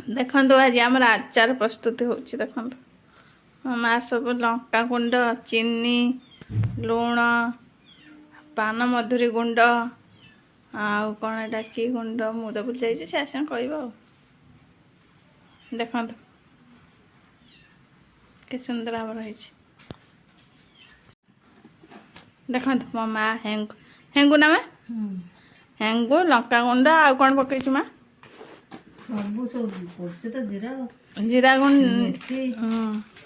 देखो आज आम आचार प्रस्तुति हो देखो माँ सब लंका गुंड चीनी लुण पान मधुरी गुंड आउ कौन एटा कि गुंड मु तो भूल जाइए से आस कह देखो कि सुंदर भाव रही देखो मो माँ हेंगु ना माँ हेंगु लंका गुंड आउ कौन पकईचु माँ जीरा गुंड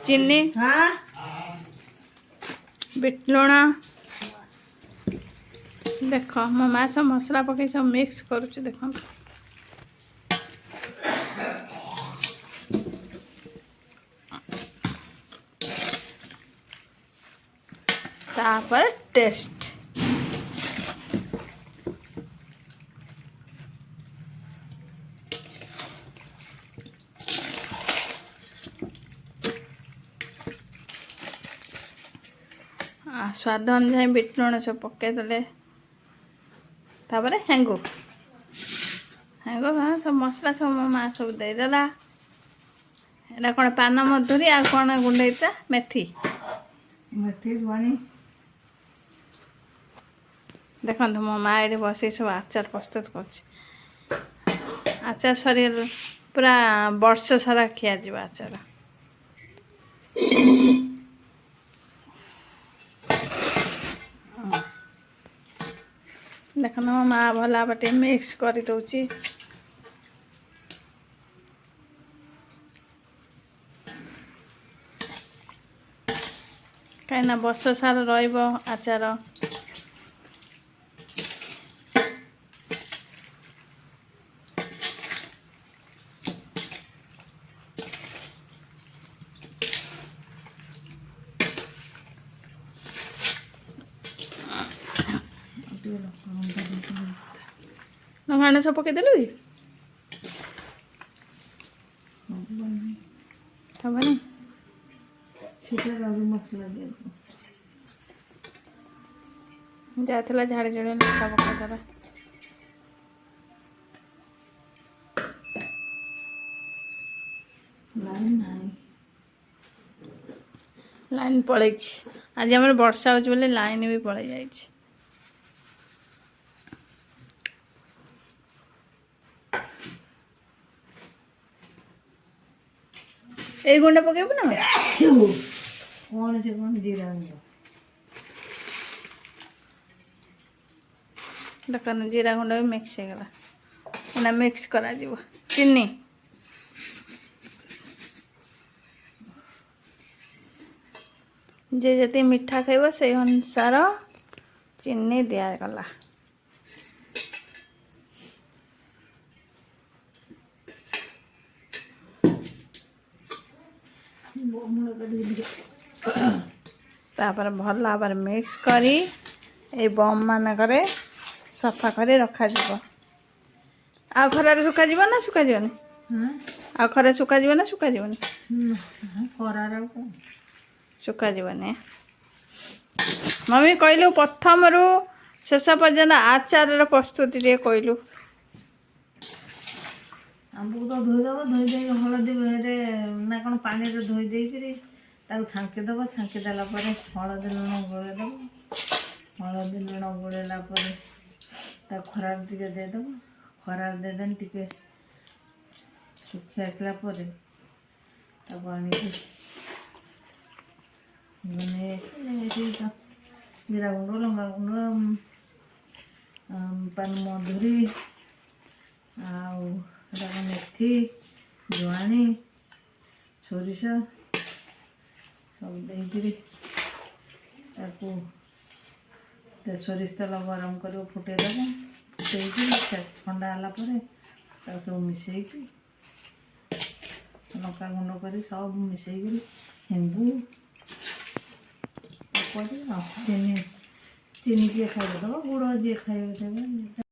चीनी बिट लुण देख मो माँ सब मसला पकई सब मिक्स करुच्ची देख तापर टेस्ट स्वाद अनुसार बिट लुण सब पकईदे तापर हेंगु हेंगु सब मसला सब मो माँ सब देदेला एटा कौन पान मधुरी आ कौन गुंडईता मेथी मेथी बनी देखो मो माँ ये बस सब आचार प्रस्तुत कर आचार सरी पूरा वर्ष सारा खिया जा आचार देख मो माँ भला बाटे मिक्स कर दौची कहीं वर्ष सारा रचार लंका सब पकईदेलु हेनी मसला जाता झाड़ी झाड़ी लंका पकईदेला लाइन पलई आज आम वर्षा हो लाइन भी पलई जाए এই গুঁড়া পকাইব না कौन से कौन जीरा देखो जीरा गुंड भी मिक्स हो गला उना मिक्स करा जीव चीनी जे जति मीठा खाइब से अनुसार चीनी दिया गला तापर भल भाव मिक्स करी ए बम मानक सफा कर रखा आ खरारे सुखा ना सुखा आ खरे सुखा ना सुखा सुखा मम्मी कहलु प्रथम रु शेष पर्यंत आचार प्रस्तुति कहलु आंबू तो धोईदेव धोईदे हलदी ना कौन पानी धोई देकर छांकीदेव छांकीदेला हलदी लुण गोलेदेव हलदी लुण गोलेला खरार टे देदेव खरार देदेन टे सुखी आसला जीरा गुंड लंका गुंड पान मधुरी मेथी जुआनी सोरिष सब देकर सोरिष तेल गरम कर फुटेदेव फुटे ठंडा है सब मिसेक लंका गुंड कर सब मिसेक हेंगू चीनी चीनी किए खाइदेव गुड़ जी खाइबे